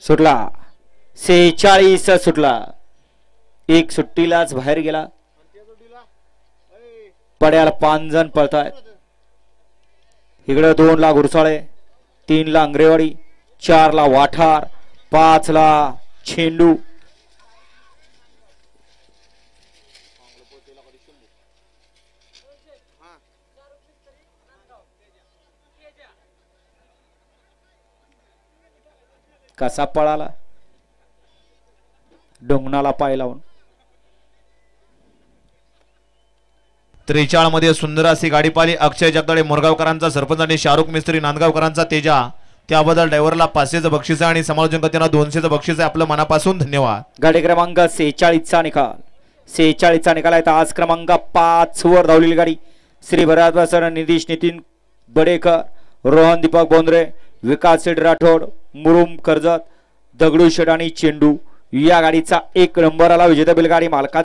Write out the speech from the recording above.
सुटला 46 सुटला. एक सुट्टीलाच बाहेर गेला. पड्याला 5 जण पळतायत. इकडे 2 ला गुरसाळे, 3 ला अंग्रेवाडी, 4 ला वाठार, 5 ला चेंडू. कसा पळाला डोंगणाला पाय लावून. 43 मध्ये सुंदर अशी गाडी पाहिली. अक्षय जगदाळे मोरगावकरांचा सरपंच आणि शाहरुख मिस्त्री नांदगावकरांचा तेजा. त्याबद्दल ड्रायव्हरला 500चं बक्षीस आणि समालोचकांना 200चं बक्षीस आहे. आपलं मनापासून धन्यवाद. गाडी क्रमांक 46चा निकाल. 46चा निकाल आहे. आज क्रमांक 5 वर धावलेली गाडी श्री भरासर नितीश नितीन बडेकर, रोहन दीपक बोंद्रे, विकास शेठ राठोड, मुरुम कर्जत, दगडूशेठ आणि चेंडू या गाडीचा 1 नंबर आला. विजेता बैलगाडी मालकाचा